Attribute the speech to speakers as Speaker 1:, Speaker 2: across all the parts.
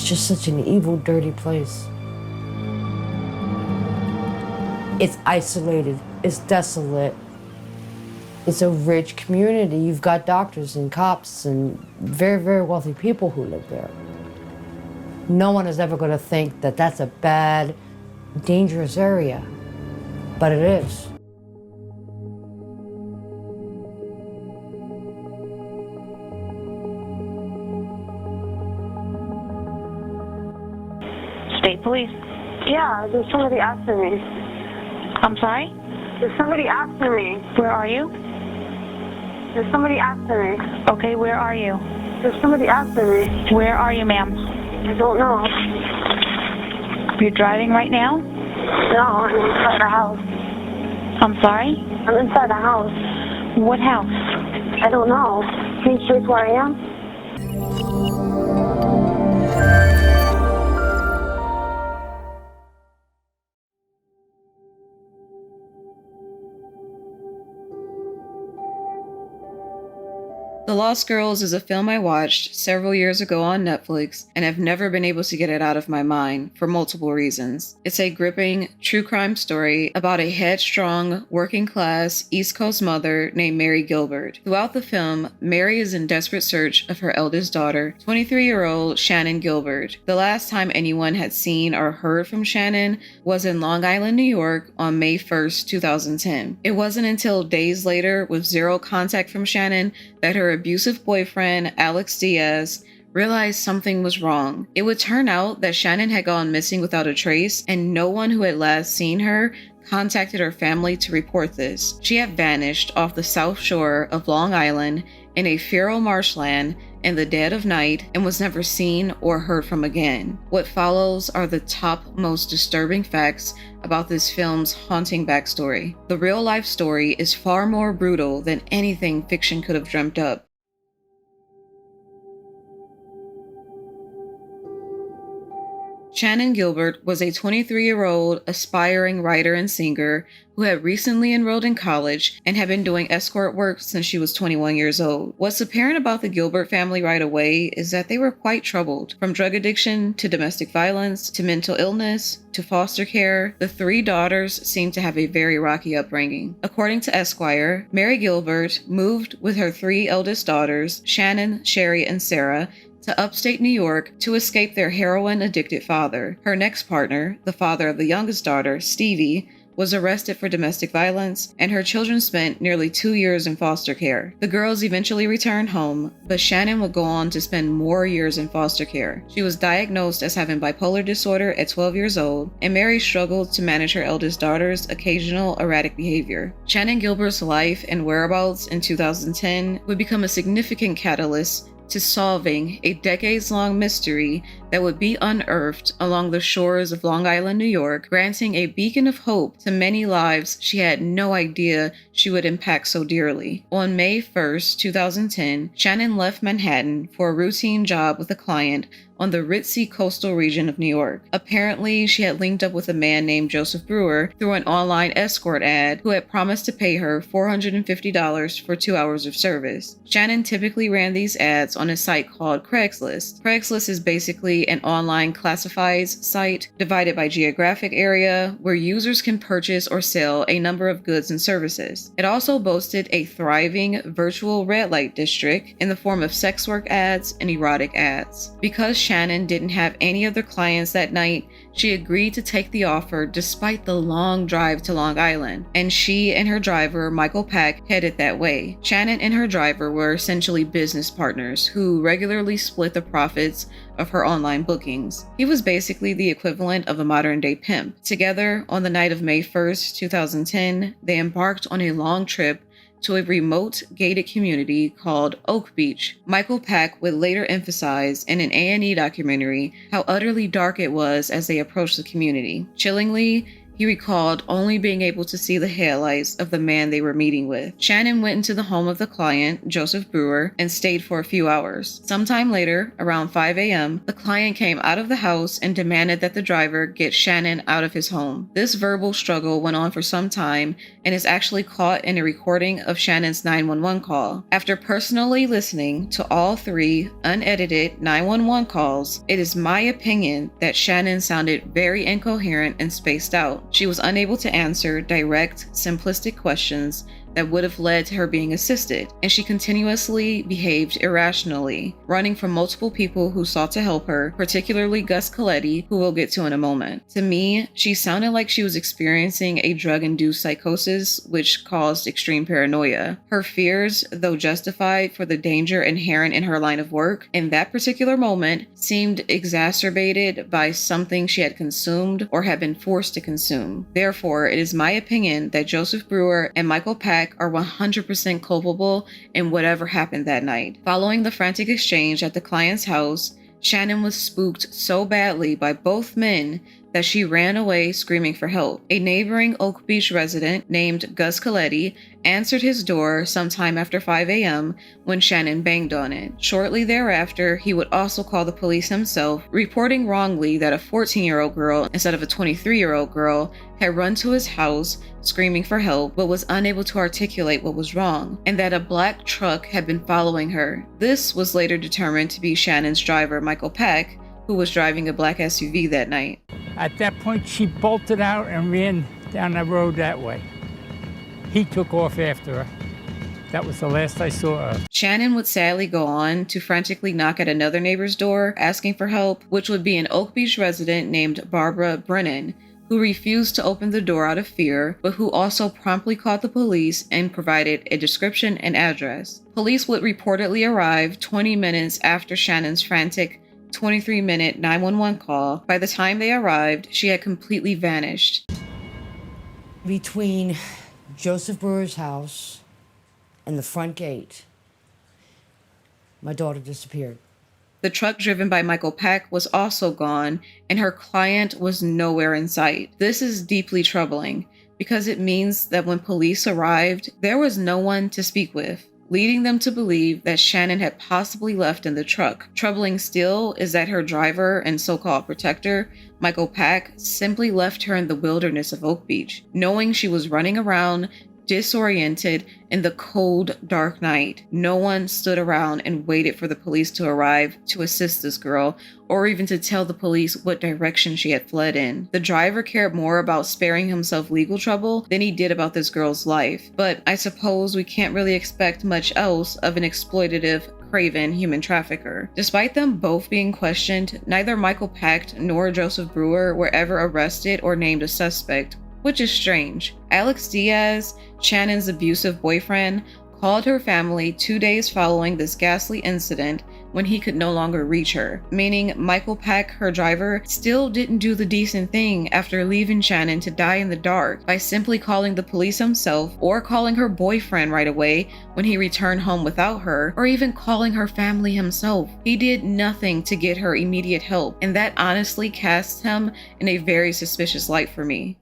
Speaker 1: just such an evil, dirty place. It's isolated, it's desolate. It's a rich community. You've got doctors and cops and very, very wealthy people who live there. No one is ever going to think that that's a bad, dangerous area, but it is.
Speaker 2: State Police.
Speaker 3: Yeah, there's somebody after me.
Speaker 2: I'm sorry?
Speaker 3: There's somebody after me.
Speaker 2: Where are you?
Speaker 3: There's somebody after me.
Speaker 2: Okay, where are you?
Speaker 3: There's somebody after me.
Speaker 2: Where are you, ma'am?
Speaker 3: I don't know.
Speaker 2: You're driving right now?
Speaker 3: No, I'm inside the house.
Speaker 2: I'm sorry?
Speaker 3: I'm inside the house.
Speaker 2: What house?
Speaker 3: I don't know. Can you trace where I am?
Speaker 4: The Lost Girls is a film I watched several years ago on Netflix and have never been able to get it out of my mind for multiple reasons. It's a gripping true crime story about a headstrong, working-class East Coast mother named Mary Gilbert. Throughout the film, Mary is in desperate search of her eldest daughter, 23-year-old Shannon Gilbert. The last time anyone had seen or heard from Shannon was in Long Island, New York on May 1st, 2010. It wasn't until days later, with zero contact from Shannon, that her abusive boyfriend, Alex Diaz, realized something was wrong. It would turn out that Shannon had gone missing without a trace, and no one who had last seen her contacted her family to report this. She had vanished off the south shore of Long Island in a feral marshland in the dead of night and was never seen or heard from again. What follows are the top most disturbing facts about this film's haunting backstory. The real-life story is far more brutal than anything fiction could have dreamt up. Shannon Gilbert was a 23-year-old aspiring writer and singer who had recently enrolled in college and had been doing escort work since she was 21 years old. What's apparent about the Gilbert family right away is that they were quite troubled. From drug addiction to domestic violence to mental illness to foster care, the three daughters seemed to have a very rocky upbringing. According to Esquire, Mary Gilbert moved with her three eldest daughters, Shannon, Sherry, and Sarah, to upstate New York to escape their heroin-addicted father. Her next partner, the father of the youngest daughter, Stevie, was arrested for domestic violence, and her children spent nearly 2 years in foster care. The girls eventually returned home, but Shannon would go on to spend more years in foster care. She was diagnosed as having bipolar disorder at 12 years old, and Mary struggled to manage her eldest daughter's occasional erratic behavior. Shannon Gilbert's life and whereabouts in 2010 would become a significant catalyst to solving a decades-long mystery that would be unearthed along the shores of Long Island, New York, granting a beacon of hope to many lives she had no idea she would impact so dearly. On May 1st, 2010, Shannon left Manhattan for a routine job with a client on the ritzy coastal region of New York. Apparently, she had linked up with a man named Joseph Brewer through an online escort ad who had promised to pay her $450 for 2 hours of service. Shannon typically ran these ads on a site called Craigslist. Craigslist is basically an online classifieds site divided by geographic area where users can purchase or sell a number of goods and services. It also boasted a thriving virtual red light district in the form of sex work ads and erotic ads. Because Shannon didn't have any other clients that night, she agreed to take the offer despite the long drive to Long Island, and she and her driver, Michael Pack, headed that way. Shannon and her driver were essentially business partners who regularly split the profits of her online bookings. He was basically the equivalent of a modern-day pimp. Together, on the night of May 1st, 2010, they embarked on a long trip to a remote, gated community called Oak Beach. Michael Pack would later emphasize in an A&E documentary how utterly dark it was as they approached the community. Chillingly, He recalled only being able to see the headlights of the man they were meeting with. Shannon went into the home of the client, Joseph Brewer, and stayed for a few hours. Sometime later, around 5 a.m., the client came out of the house and demanded that the driver get Shannon out of his home. This verbal struggle went on for some time and is actually caught in a recording of Shannon's 911 call. After personally listening to all three unedited 911 calls, it is my opinion that Shannon sounded very incoherent and spaced out. She was unable to answer direct, simplistic questions that would have led to her being assisted, and she continuously behaved irrationally, running from multiple people who sought to help her, particularly Gus Coletti, who we'll get to in a moment. To me, she sounded like she was experiencing a drug-induced psychosis, which caused extreme paranoia. Her fears, though justified for the danger inherent in her line of work, in that particular moment seemed exacerbated by something she had consumed or had been forced to consume. Therefore, it is my opinion that Joseph Brewer and Michael Pack are 100% culpable in whatever happened that night. Following the frantic exchange at the client's house, Shannon was spooked so badly by both men that she ran away screaming for help. A neighboring Oak Beach resident named Gus Coletti answered his door sometime after 5 a.m. when Shannon banged on it. Shortly thereafter, he would also call the police himself, reporting wrongly that a 14-year-old girl instead of a 23-year-old girl had run to his house screaming for help but was unable to articulate what was wrong, and that a black truck had been following her. This was later determined to be Shannon's driver, Michael Pack, who was driving a black SUV that night.
Speaker 5: At that point, she bolted out and ran down the road that way. He took off after her. That was the last I saw her.
Speaker 4: Shannon would sadly go on to frantically knock at another neighbor's door asking for help, which would be an Oak Beach resident named Barbara Brennan, who refused to open the door out of fear, but who also promptly called the police and provided a description and address. Police would reportedly arrive 20 minutes after Shannon's frantic 23-minute 911 call. By the time they arrived, she had completely vanished.
Speaker 1: Between Joseph Brewer's house and the front gate, my daughter disappeared.
Speaker 4: The truck driven by Michael Pack was also gone, and her client was nowhere in sight. This is deeply troubling because it means that when police arrived, there was no one to speak with, leading them to believe that Shannon had possibly left in the truck. Troubling still is that her driver and so-called protector, Michael Pack, simply left her in the wilderness of Oak Beach, knowing she was running around disoriented in the cold, dark night. No one stood around and waited for the police to arrive to assist this girl, or even to tell the police what direction she had fled in. The driver cared more about sparing himself legal trouble than he did about this girl's life. But I suppose we can't really expect much else of an exploitative, craven human trafficker. Despite them both being questioned, neither Michael Pack nor Joseph Brewer were ever arrested or named a suspect, which is strange. Alex Diaz, Shannon's abusive boyfriend, called her family 2 days following this ghastly incident when he could no longer reach her, meaning Michael Pack, her driver, still didn't do the decent thing after leaving Shannon to die in the dark by simply calling the police himself or calling her boyfriend right away when he returned home without her, or even calling her family himself. He did nothing to get her immediate help, and that honestly casts him in a very suspicious light for me.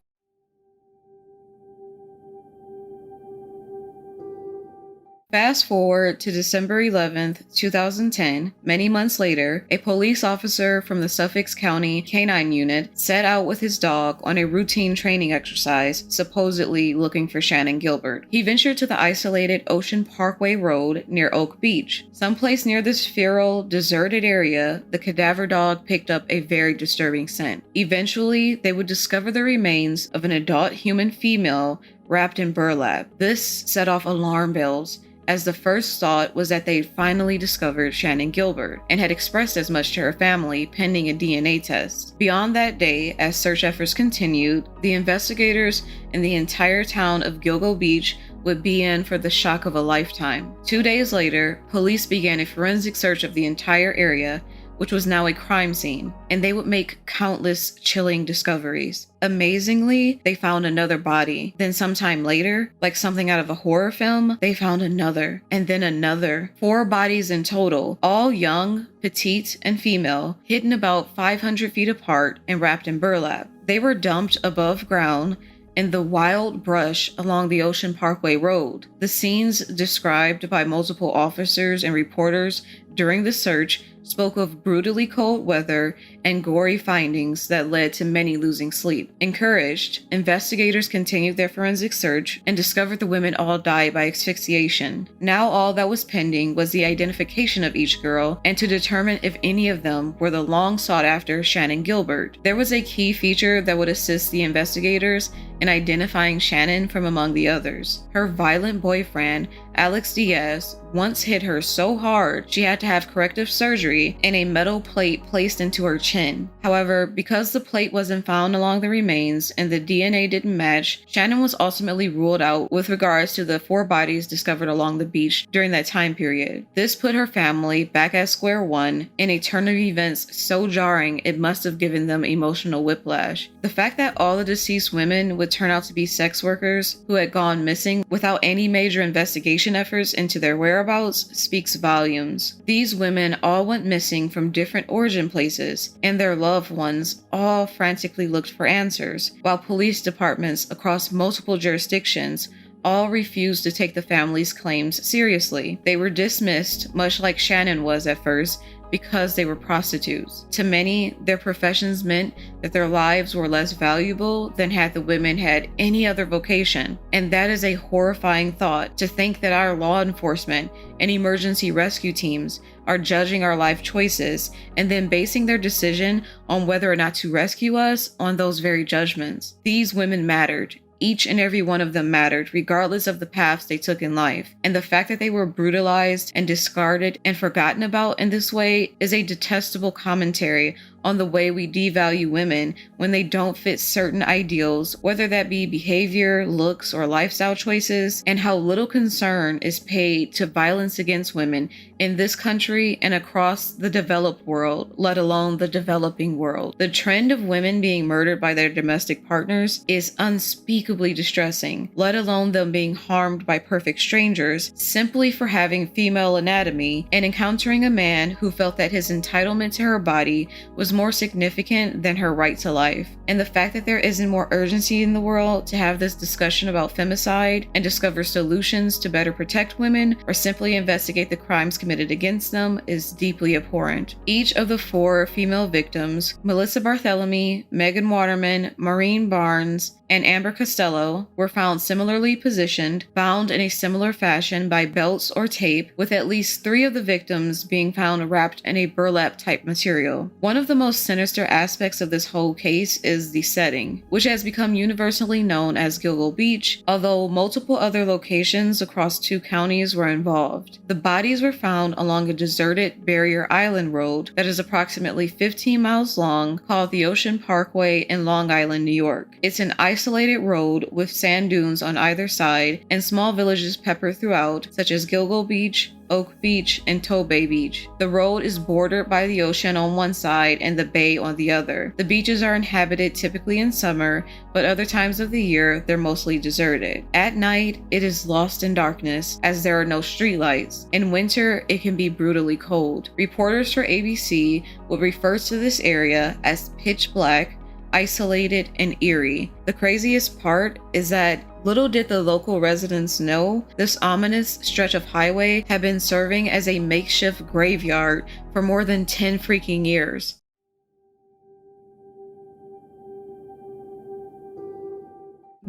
Speaker 4: Fast forward to December 11th, 2010, many months later, a police officer from the Suffolk County Canine Unit set out with his dog on a routine training exercise, supposedly looking for Shannon Gilbert. He ventured to the isolated Ocean Parkway Road near Oak Beach. Someplace near this feral, deserted area, the cadaver dog picked up a very disturbing scent. Eventually, they would discover the remains of an adult human female wrapped in burlap. This set off alarm bells, as the first thought was that they'd finally discovered Shannon Gilbert and had expressed as much to her family pending a DNA test. Beyond that day, as search efforts continued, the investigators in the entire town of Gilgo Beach would be in for the shock of a lifetime. 2 days later, police began a forensic search of the entire area, which was now a crime scene, and they would make countless chilling discoveries. Amazingly, they found another body. Then sometime later, like something out of a horror film, they found another, and then another. 4 bodies in total, all young, petite, and female, hidden about 500 feet apart and wrapped in burlap. They were dumped above ground in the wild brush along the Ocean Parkway Road. The scenes described by multiple officers and reporters during the search spoke of brutally cold weather and gory findings that led to many losing sleep. Encouraged, investigators continued their forensic search and discovered the women all died by asphyxiation. Now all that was pending was the identification of each girl and to determine if any of them were the long sought after Shannon Gilbert. There was a key feature that would assist the investigators in identifying Shannon from among the others. Her violent boyfriend, Alex Diaz, once hit her so hard she had to have corrective surgery and a metal plate placed into her chin. However, because the plate wasn't found along the remains and the DNA didn't match, Shannon was ultimately ruled out with regards to the 4 bodies discovered along the beach during that time period. This put her family back at square one in a turn of events so jarring it must have given them emotional whiplash. The fact that all the deceased women would turn out to be sex workers who had gone missing without any major investigation efforts into their whereabouts speaks volumes. These women all went missing from different origin places, and their loved ones all frantically looked for answers, while police departments across multiple jurisdictions all refused to take the family's claims seriously. They were dismissed, much like Shannon was at first, because they were prostitutes. To many, their professions meant that their lives were less valuable than had the women had any other vocation. And that is a horrifying thought, to think that our law enforcement and emergency rescue teams are judging our life choices and then basing their decision on whether or not to rescue us on those very judgments. These women mattered. Each and every one of them mattered, regardless of the paths they took in life. And the fact that they were brutalized and discarded and forgotten about in this way is a detestable commentary on the way we devalue women when they don't fit certain ideals, whether that be behavior, looks, or lifestyle choices, and how little concern is paid to violence against women in this country and across the developed world, let alone the developing world. The trend of women being murdered by their domestic partners is unspeakably distressing, let alone them being harmed by perfect strangers simply for having female anatomy and encountering a man who felt that his entitlement to her body was more significant than her right to life. And the fact that there isn't more urgency in the world to have this discussion about femicide and discover solutions to better protect women or simply investigate the crimes committed against them is deeply abhorrent. Each of the 4 female victims, Melissa Barthelemy, Megan Waterman, Maureen Barnes, and Amber Costello, were found similarly positioned, bound in a similar fashion by belts or tape, with at least 3 of the victims being found wrapped in a burlap type material. One of the most sinister aspects of this whole case is the setting, which has become universally known as Gilgo Beach, although multiple other locations across 2 counties were involved. The bodies were found along a deserted Barrier Island road that is approximately 15 miles long, called the Ocean Parkway in Long Island, New York. It's an isolated road with sand dunes on either side and small villages peppered throughout, such as Gilgo Beach, Oak Beach, and Tobay Beach. The road is bordered by the ocean on one side and the bay on the other. The beaches are inhabited typically in summer, but other times of the year they're mostly deserted. At night, it is lost in darkness as there are no streetlights. In winter, it can be brutally cold. Reporters for ABC would refer to this area as pitch black, isolated, and eerie. The craziest part is that little did the local residents know, this ominous stretch of highway had been serving as a makeshift graveyard for more than 10 freaking years.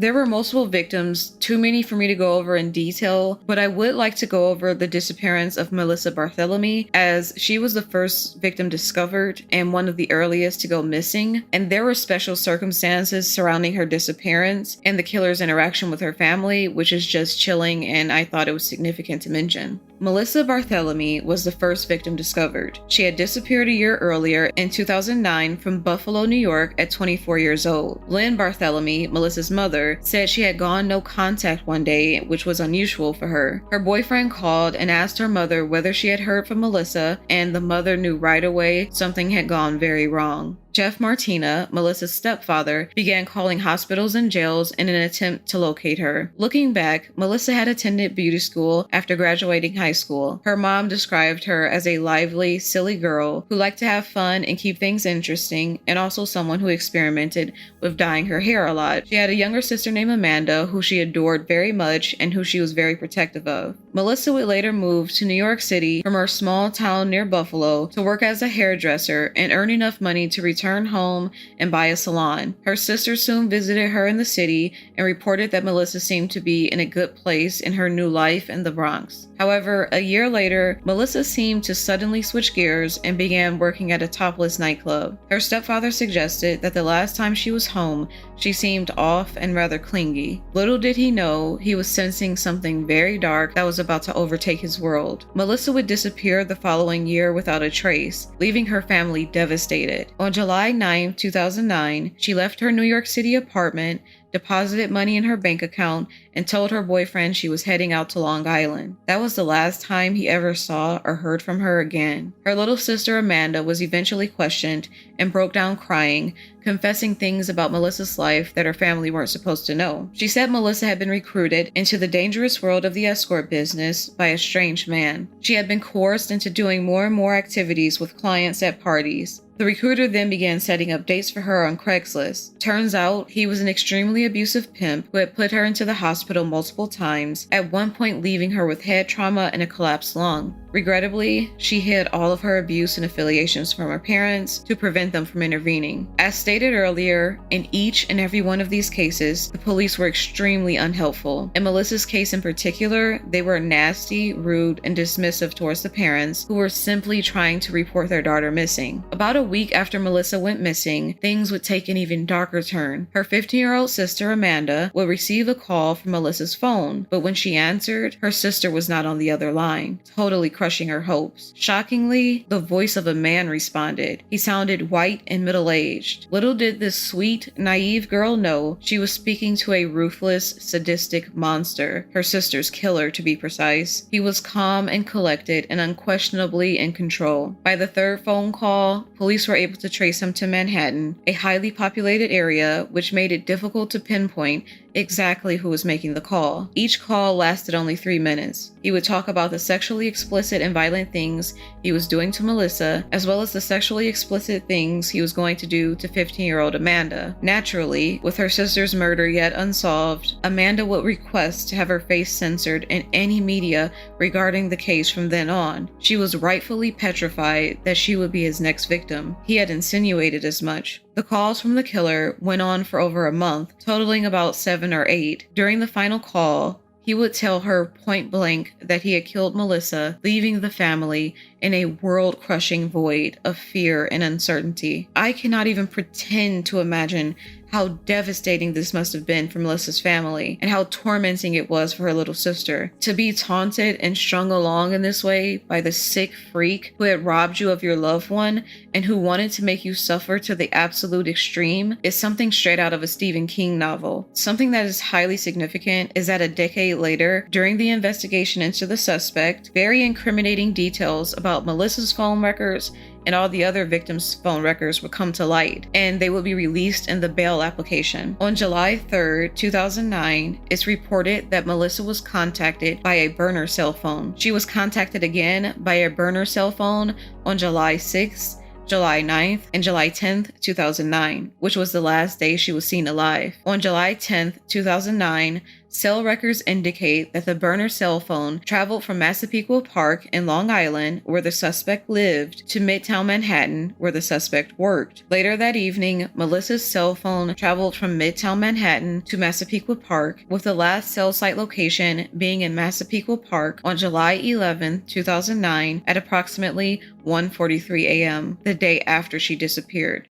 Speaker 4: There were multiple victims, too many for me to go over in detail, but I would like to go over the disappearance of Melissa Barthelemy, as she was the first victim discovered and one of the earliest to go missing, and there were special circumstances surrounding her disappearance and the killer's interaction with her family, which is just chilling, and I thought it was significant to mention. Melissa Barthelemy was the first victim discovered. She had disappeared a year earlier in 2009 from Buffalo, New York at 24 years old. Lynn Barthelemy, Melissa's mother, said she had gone no contact one day, which was unusual for her. Her boyfriend called and asked her mother whether she had heard from Melissa, and the mother knew right away something had gone very wrong. Jeff Martina, Melissa's stepfather, began calling hospitals and jails in an attempt to locate her. Looking back, Melissa had attended beauty school after graduating high school. Her mom described her as a lively, silly girl who liked to have fun and keep things interesting, and also someone who experimented with dyeing her hair a lot. She had a younger sister named Amanda, who she adored very much and who she was very protective of. Melissa would later move to New York City from her small town near Buffalo to work as a hairdresser and earn enough money to return home and buy a salon. Her sister soon visited her in the city and reported that Melissa seemed to be in a good place in her new life in the Bronx. However, a year later, Melissa seemed to suddenly switch gears and began working at a topless nightclub. Her stepfather suggested that the last time she was home, she seemed off and rather clingy. Little did he know, he was sensing something very dark that was about to overtake his world. Melissa would disappear the following year without a trace, leaving her family devastated. On July 9, 2009, she left her New York City apartment, deposited money in her bank account, and told her boyfriend she was heading out to Long Island. That was the last time he ever saw or heard from her again. Her little sister Amanda was eventually questioned and broke down crying, confessing things about Melissa's life that her family weren't supposed to know. She said Melissa had been recruited into the dangerous world of the escort business by a strange man. She had been coerced into doing more and more activities with clients at parties. The recruiter then began setting up dates for her on Craigslist. Turns out he was an extremely abusive pimp who had put her into the hospital multiple times, at one point leaving her with head trauma and a collapsed lung. Regrettably, she hid all of her abuse and affiliations from her parents to prevent them from intervening. As stated earlier, in each and every one of these cases, the police were extremely unhelpful. In Melissa's case in particular, they were nasty, rude, and dismissive towards the parents who were simply trying to report their daughter missing. About a week after Melissa went missing, things would take an even darker turn. Her 15-year-old sister Amanda would receive a call from Melissa's phone, but when she answered, her sister was not on the other line, totally crushing her hopes. Shockingly, the voice of a man responded. He sounded white and middle-aged. Little did this sweet, naive girl know she was speaking to a ruthless, sadistic monster, her sister's killer to be precise. He was calm and collected and unquestionably in control. By the third phone call, police were able to trace him to Manhattan, a highly populated area which made it difficult to pinpoint exactly who was making the call. Each call lasted only 3 minutes. He would talk about the sexually explicit and violent things he was doing to Melissa, as well as the sexually explicit things he was going to do to 15-year-old Amanda. Naturally, with her sister's murder yet unsolved, Amanda would request to have her face censored in any media regarding the case from then on. She was rightfully petrified that she would be his next victim. He had insinuated as much. The calls from the killer went on for over a month, totaling about 7 or 8. During the final call, he would tell her point blank that he had killed Melissa, leaving the family in a world-crushing void of fear and uncertainty. I cannot even pretend to imagine how devastating this must have been for Melissa's family, and how tormenting it was for her little sister. To be taunted and strung along in this way by the sick freak who had robbed you of your loved one and who wanted to make you suffer to the absolute extreme is something straight out of a Stephen King novel. Something that is highly significant is that a decade later, during the investigation into the suspect, very incriminating details about Melissa's phone records and all the other victims' phone records would come to light, and they would be released in the bail application. On July 3rd, 2009, it's reported that Melissa was contacted by a burner cell phone. She was contacted again by a burner cell phone on July 6th, July 9th, and July 10th, 2009, which was the last day she was seen alive. On July 10th, 2009, cell records indicate that the burner cell phone traveled from Massapequa Park in Long Island, where the suspect lived, to Midtown Manhattan, where the suspect worked. Later that evening, Melissa's cell phone traveled from Midtown Manhattan to Massapequa Park, with the last cell site location being in Massapequa Park on July 11, 2009 at approximately 1:43 a.m., the day after she disappeared.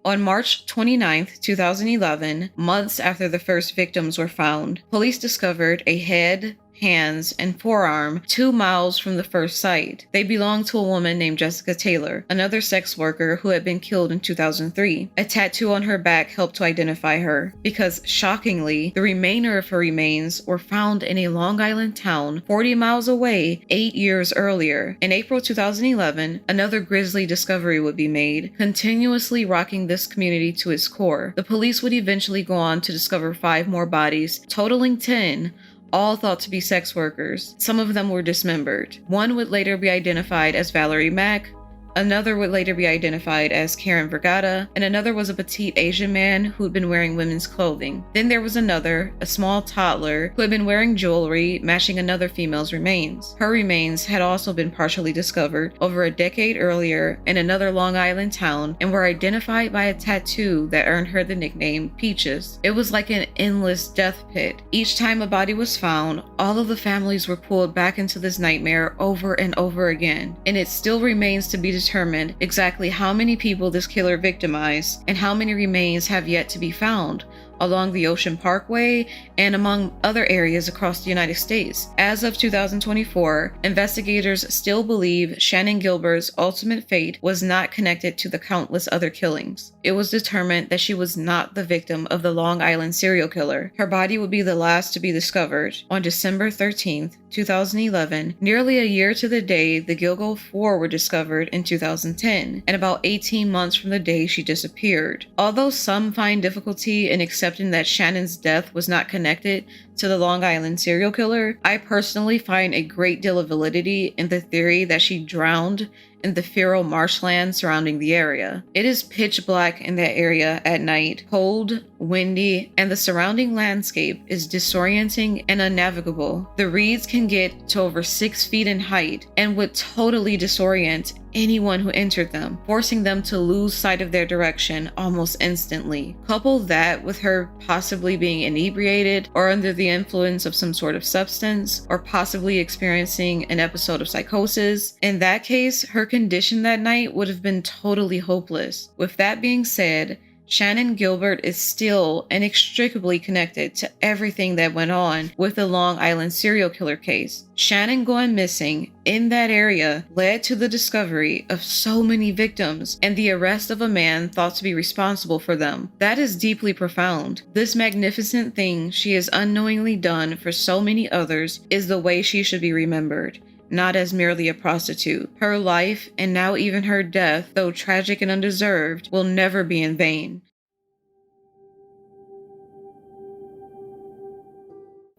Speaker 4: On March 29, 2011, months after the first victims were found, police discovered a head, hands, and forearm 2 miles from the first site. They belonged to a woman named Jessica Taylor, another sex worker who had been killed in 2003. A tattoo on her back helped to identify her, because shockingly, the remainder of her remains were found in a Long Island town 40 miles away 8 years earlier. In April 2011, another grisly discovery would be made, continuously rocking this community to its core. The police would eventually go on to discover 5 more bodies, totaling 10, all thought to be sex workers. Some of them were dismembered. One would later be identified as Valerie Mack, another would later be identified as Karen Vergata, and another was a petite Asian man who'd been wearing women's clothing. Then there was another, a small toddler, who had been wearing jewelry matching another female's remains. Her remains had also been partially discovered over a decade earlier in another Long Island town and were identified by a tattoo that earned her the nickname Peaches. It was like an endless death pit. Each time a body was found, all of the families were pulled back into this nightmare over and over again, and it still remains to be determined exactly how many people this killer victimized and how many remains have yet to be found along the Ocean Parkway and among other areas across the United States. As of 2024, investigators still believe Shannon Gilbert's ultimate fate was not connected to the countless other killings. It was determined that she was not the victim of the Long Island serial killer. Her body would be the last to be discovered on December 13th, 2011, nearly a year to the day the Gilgo Four were discovered in 2010, and about 18 months from the day she disappeared. Although some find difficulty in accepting that Shannon's death was not connected to the Long Island serial killer, I personally find a great deal of validity in the theory that she drowned in the feral marshland surrounding the area. It is pitch black in that area at night, cold, windy, and the surrounding landscape is disorienting and unnavigable. The reeds can get to over 6 feet in height and would totally disorient anyone who entered them, forcing them to lose sight of their direction almost instantly. Couple that with her possibly being inebriated or under the influence of some sort of substance, or possibly experiencing an episode of psychosis. In that case, her condition that night would have been totally hopeless. With that being said, Shannon Gilbert is still inextricably connected to everything that went on with the Long Island serial killer case. Shannon going missing in that area led to the discovery of so many victims and the arrest of a man thought to be responsible for them. That is deeply profound. This magnificent thing she has unknowingly done for so many others is the way she should be remembered, not as merely a prostitute. Her life, and now even her death, though tragic and undeserved, will never be in vain.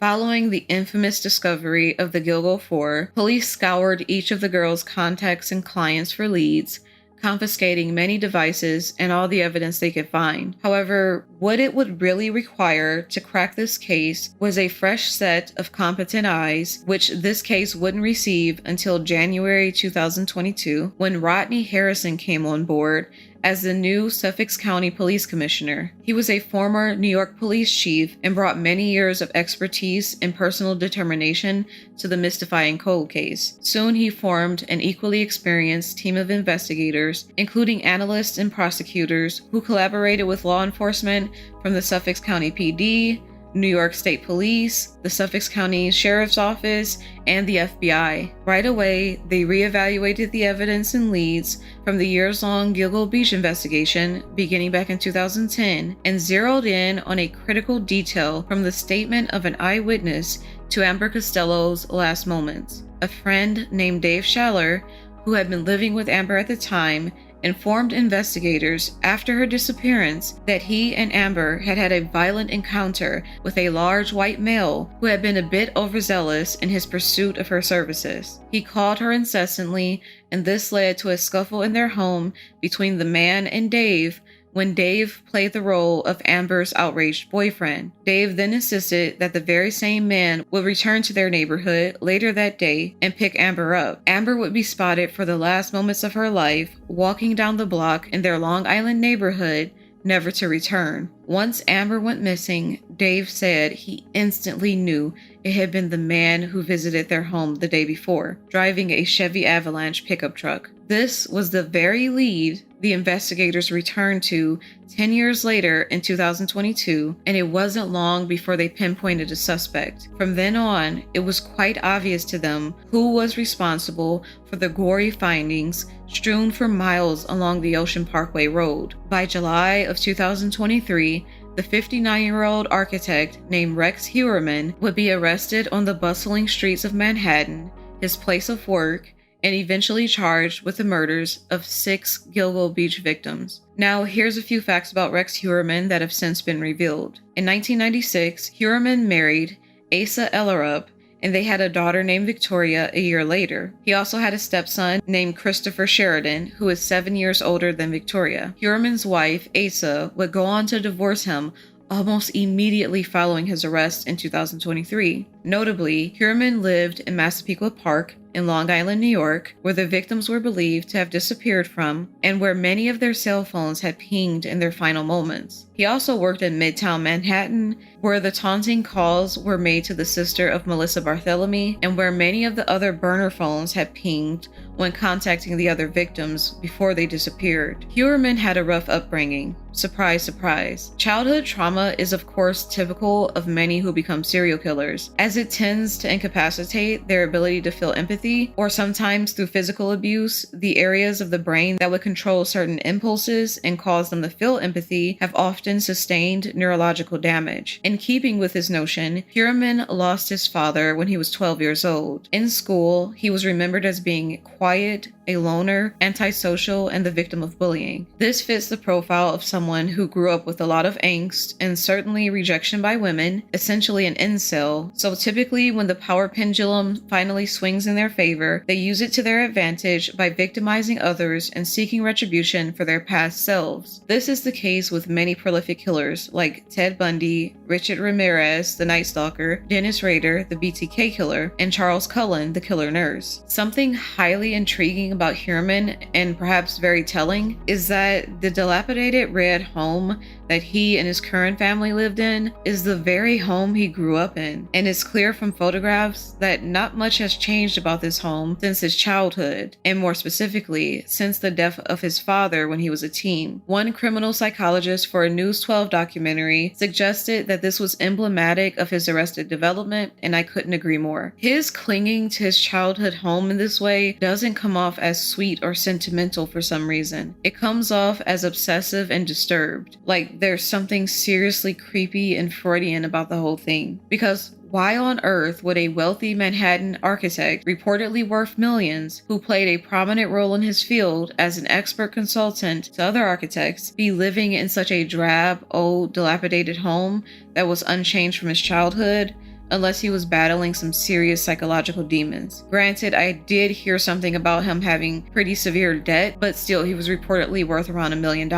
Speaker 4: Following the infamous discovery of the Gilgo Four, police scoured each of the girls' contacts and clients for leads, confiscating many devices and all the evidence they could find. However, what it would really require to crack this case was a fresh set of competent eyes, which this case wouldn't receive until January 2022, when Rodney Harrison came on board as the new Suffolk County Police Commissioner. He was a former New York police chief and brought many years of expertise and personal determination to the mystifying cold case. Soon he formed an equally experienced team of investigators, including analysts and prosecutors who collaborated with law enforcement from the Suffolk County PD, New York State Police, the Suffolk County Sheriff's Office, and the FBI. Right away, they reevaluated the evidence and leads from the years-long Gilgo Beach investigation beginning back in 2010 and zeroed in on a critical detail from the statement of an eyewitness to Amber Costello's last moments. A friend named Dave Schaller, who had been living with Amber at the time, informed investigators after her disappearance that he and Amber had had a violent encounter with a large white male who had been a bit overzealous in his pursuit of her services. He called her incessantly, and this led to a scuffle in their home between the man and Dave, when Dave played the role of Amber's outraged boyfriend. Dave then insisted that the very same man would return to their neighborhood later that day and pick Amber up. Amber would be spotted for the last moments of her life walking down the block in their Long Island neighborhood, never to return. Once Amber went missing, Dave said he instantly knew it had been the man who visited their home the day before, driving a Chevy Avalanche pickup truck. This was the very lead the investigators returned to 10 years later in 2022, and it wasn't long before they pinpointed a suspect. From then on, it was quite obvious to them who was responsible for the gory findings strewn for miles along the Ocean Parkway Road. By July of 2023, the 59-year-old architect named Rex Heuermann would be arrested on the bustling streets of Manhattan, his place of work, and eventually charged with the murders of 6 Gilgo Beach victims. Now, here's a few facts about Rex Heuermann that have since been revealed. In 1996, Heuermann married Asa Ellerup, and they had a daughter named Victoria a year later. He also had a stepson named Christopher Sheridan, who is 7 years older than Victoria. Heuermann's wife, Asa, would go on to divorce him almost immediately following his arrest in 2023. Notably, Heuermann lived in Massapequa Park in Long Island, New York, where the victims were believed to have disappeared from, and where many of their cell phones had pinged in their final moments. He also worked in Midtown Manhattan, where the taunting calls were made to the sister of Melissa Barthelemy, and where many of the other burner phones had pinged when contacting the other victims before they disappeared. Heuermann had a rough upbringing. Surprise, surprise. Childhood trauma is of course typical of many who become serial killers, as it tends to incapacitate their ability to feel empathy, or sometimes through physical abuse, the areas of the brain that would control certain impulses and cause them to feel empathy have often sustained neurological damage. In keeping with this notion, Heuermann lost his father when he was 12 years old. In school, he was remembered as being quiet, a loner, antisocial, and the victim of bullying. This fits the profile of someone who grew up with a lot of angst and certainly rejection by women, essentially an incel. So typically when the power pendulum finally swings in their favor, they use it to their advantage by victimizing others and seeking retribution for their past selves. This is the case with many prolific killers like Ted Bundy, Richard Ramirez, the Night Stalker, Dennis Rader, the BTK killer, and Charles Cullen, the killer nurse. Something highly intriguing about Heuermann, and perhaps very telling, is that the dilapidated red home that he and his current family lived in is the very home he grew up in. And it's clear from photographs that not much has changed about this home since his childhood, and more specifically, since the death of his father when he was a teen. One criminal psychologist for a News 12 documentary suggested that this was emblematic of his arrested development, and I couldn't agree more. His clinging to his childhood home in this way doesn't come off as sweet or sentimental for some reason. It comes off as obsessive and disturbed, like there's something seriously creepy and Freudian about the whole thing. Because why on earth would a wealthy Manhattan architect, reportedly worth millions, who played a prominent role in his field as an expert consultant to other architects, be living in such a drab, old, dilapidated home that was unchanged from his childhood, unless he was battling some serious psychological demons? Granted, I did hear something about him having pretty severe debt, but still, he was reportedly worth around $1 million.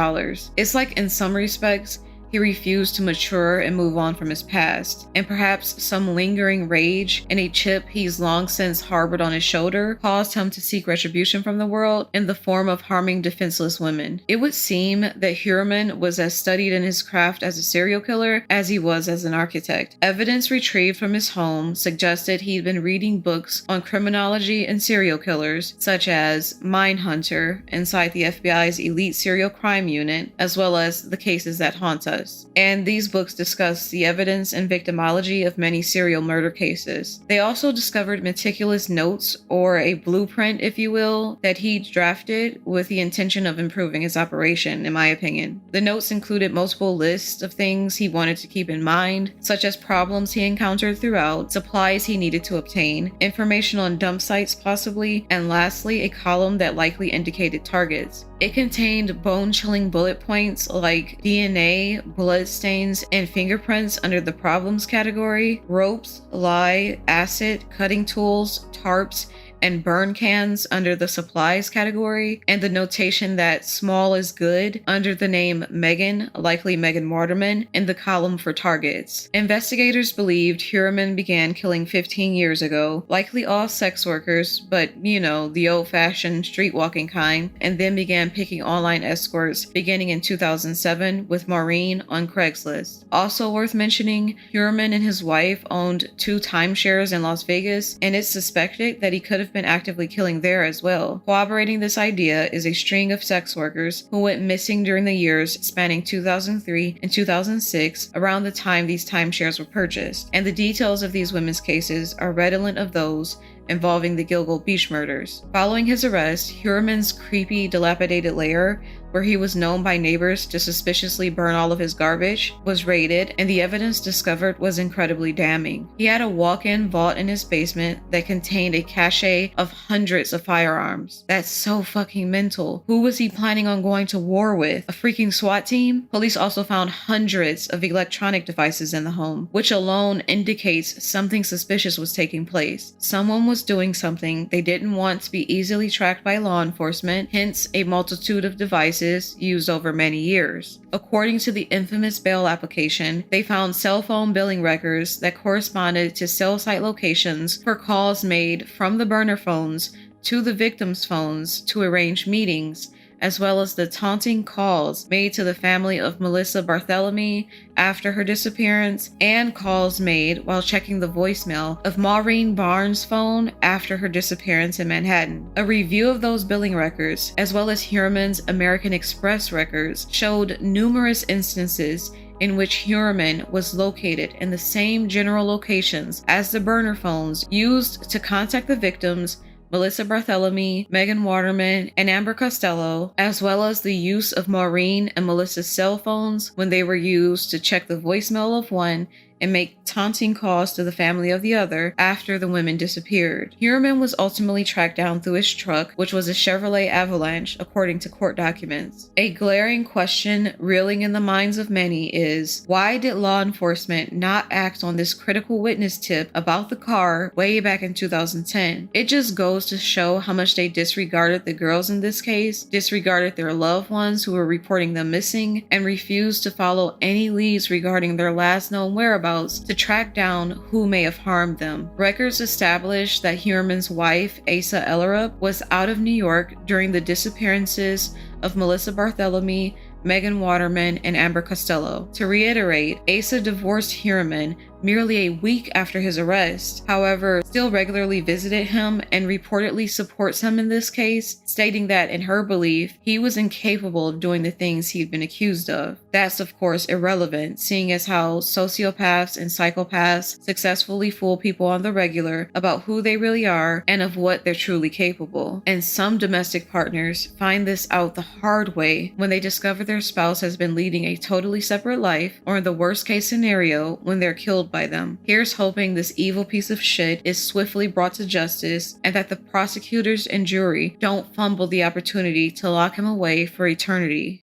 Speaker 4: It's like, in some respects, he refused to mature and move on from his past, and perhaps some lingering rage and a chip he's long since harbored on his shoulder caused him to seek retribution from the world in the form of harming defenseless women. It would seem that Heuermann was as studied in his craft as a serial killer as he was as an architect. Evidence retrieved from his home suggested he'd been reading books on criminology and serial killers, such as Mindhunter, inside the FBI's elite serial crime unit, as well as The Cases That Haunt Us. And these books discuss the evidence and victimology of many serial murder cases. They also discovered meticulous notes, or a blueprint, if you will, that he drafted with the intention of improving his operation, in my opinion. The notes included multiple lists of things he wanted to keep in mind, such as problems he encountered throughout, supplies he needed to obtain, information on dump sites possibly, and lastly, a column that likely indicated targets. It contained bone-chilling bullet points like DNA, bloodstains, and fingerprints under the problems category, ropes, lye, acid, cutting tools, tarps, and burn cans under the supplies category, and the notation that small is good under the name Megan, likely Megan Waterman, in the column for targets. Investigators believed Heuermann began killing 15 years ago, likely all sex workers, but the old-fashioned street-walking kind, and then began picking online escorts beginning in 2007 with Maureen on Craigslist. Also worth mentioning, Heuermann and his wife owned 2 timeshares in Las Vegas, and it's suspected that he could have been actively killing there as well. Corroborating this idea is a string of sex workers who went missing during the years spanning 2003 and 2006, around the time these timeshares were purchased, and the details of these women's cases are redolent of those involving the Gilgo Beach murders. Following his arrest, Heuermann's creepy, dilapidated lair, where he was known by neighbors to suspiciously burn all of his garbage, was raided, and the evidence discovered was incredibly damning. He had a walk-in vault in his basement that contained a cache of hundreds of firearms. That's so fucking mental. Who was he planning on going to war with? A freaking SWAT team? Police also found hundreds of electronic devices in the home, which alone indicates something suspicious was taking place. Someone was doing something they didn't want to be easily tracked by law enforcement, hence a multitude of devices used over many years. According to the infamous bail application, they found cell phone billing records that corresponded to cell site locations for calls made from the burner phones to the victims' phones to arrange meetings, as well as the taunting calls made to the family of Melissa Barthelemy after her disappearance, and calls made while checking the voicemail of Maureen Barnes' phone after her disappearance in Manhattan. A review of those billing records, as well as Heuermann's American Express records, showed numerous instances in which Heuermann was located in the same general locations as the burner phones used to contact the victims, Melissa Barthelemy, Megan Waterman, and Amber Costello, as well as the use of Maureen and Melissa's cell phones when they were used to check the voicemail of one and make taunting calls to the family of the other after the women disappeared. Heuermann was ultimately tracked down through his truck, which was a Chevrolet Avalanche, according to court documents. A glaring question reeling in the minds of many is, why did law enforcement not act on this critical witness tip about the car way back in 2010? It just goes to show how much they disregarded the girls in this case, disregarded their loved ones who were reporting them missing, and refused to follow any leads regarding their last known whereabouts to track down who may have harmed them. Records established that Heuermann's wife, Asa Ellerup, was out of New York during the disappearances of Melissa Barthelemy, Megan Waterman, and Amber Costello. To reiterate, Asa divorced Heuermann merely a week after his arrest, however, still regularly visited him and reportedly supports him in this case, stating that in her belief, he was incapable of doing the things he'd been accused of. That's of course irrelevant, seeing as how sociopaths and psychopaths successfully fool people on the regular about who they really are and of what they're truly capable. And some domestic partners find this out the hard way when they discover their spouse has been leading a totally separate life, or in the worst case scenario, when they're killed by them. Here's hoping this evil piece of shit is swiftly brought to justice and that the prosecutors and jury don't fumble the opportunity to lock him away for eternity.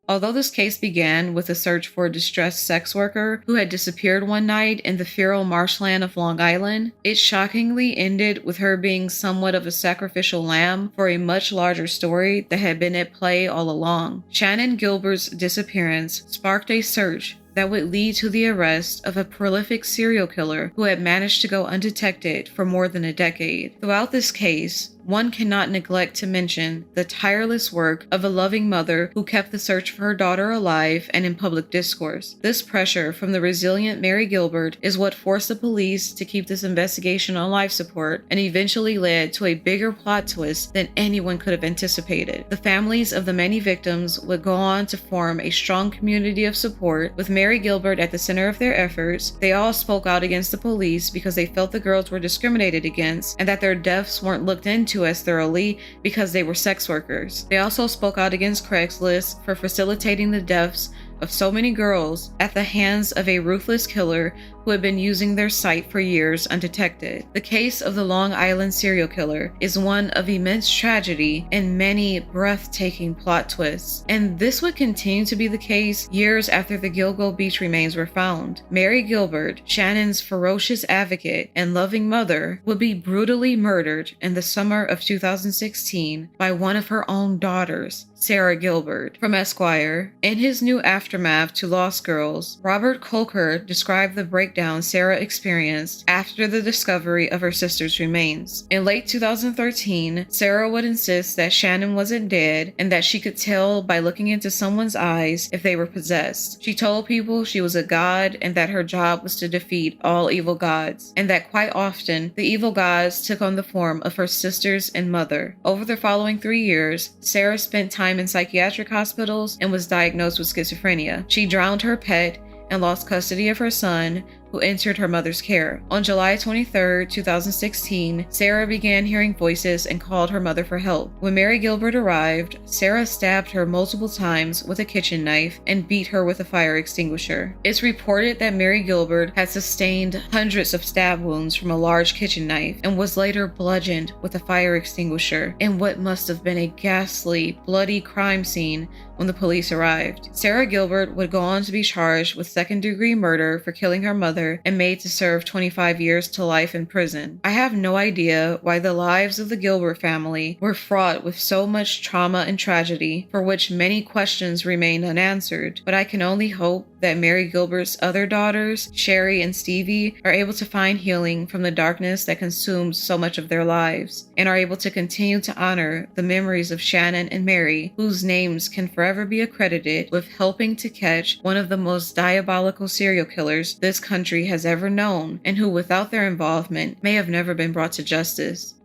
Speaker 4: Although this case began with a search for a distressed sex worker who had disappeared one night in the feral marshland of Long Island, it shockingly ended with her being somewhat of a sacrificial lamb for a much larger story that had been at play all along. Shannon Gilbert's disappearance sparked a search that would lead to the arrest of a prolific serial killer who had managed to go undetected for more than a decade. Throughout this case, one cannot neglect to mention the tireless work of a loving mother who kept the search for her daughter alive and in public discourse. This pressure from the resilient Mary Gilbert is what forced the police to keep this investigation on life support and eventually led to a bigger plot twist than anyone could have anticipated. The families of the many victims would go on to form a strong community of support, with Mary Gilbert at the center of their efforts. They all spoke out against the police because they felt the girls were discriminated against and that their deaths weren't looked into as thoroughly because they were sex workers. They also spoke out against Craigslist for facilitating the deaths of so many girls at the hands of a ruthless killer who had been using their site for years undetected. The case of the Long Island serial killer is one of immense tragedy and many breathtaking plot twists, and this would continue to be the case years after the Gilgo Beach remains were found. Mary Gilbert, Shannon's ferocious advocate and loving mother, would be brutally murdered in the summer of 2016 by one of her own daughters, Sarah Gilbert. From Esquire, in his new aftermath to Lost Girls, Robert Kolker described the breakdown Sarah experienced after the discovery of her sister's remains. In late 2013, Sarah would insist that Shannon wasn't dead and that she could tell by looking into someone's eyes if they were possessed. She told people she was a god and that her job was to defeat all evil gods, and that quite often the evil gods took on the form of her sisters and mother. Over the following 3 years, Sarah spent time in psychiatric hospitals and was diagnosed with schizophrenia. She drowned her pet and lost custody of her son, who entered her mother's care. On July 23, 2016, Sarah began hearing voices and called her mother for help. When Mary Gilbert arrived, Sarah stabbed her multiple times with a kitchen knife and beat her with a fire extinguisher. It's reported that Mary Gilbert had sustained hundreds of stab wounds from a large kitchen knife and was later bludgeoned with a fire extinguisher in what must have been a ghastly, bloody crime scene when the police arrived. Sarah Gilbert would go on to be charged with second-degree murder for killing her mother and made to serve 25 years to life in prison. I have no idea why the lives of the Gilbert family were fraught with so much trauma and tragedy, for which many questions remain unanswered, but I can only hope that Mary Gilbert's other daughters, Sherry and Stevie, are able to find healing from the darkness that consumed so much of their lives, and are able to continue to honor the memories of Shannon and Mary, whose names can forever be accredited with helping to catch one of the most diabolical serial killers this country has ever known, and who without their involvement may have never been brought to justice.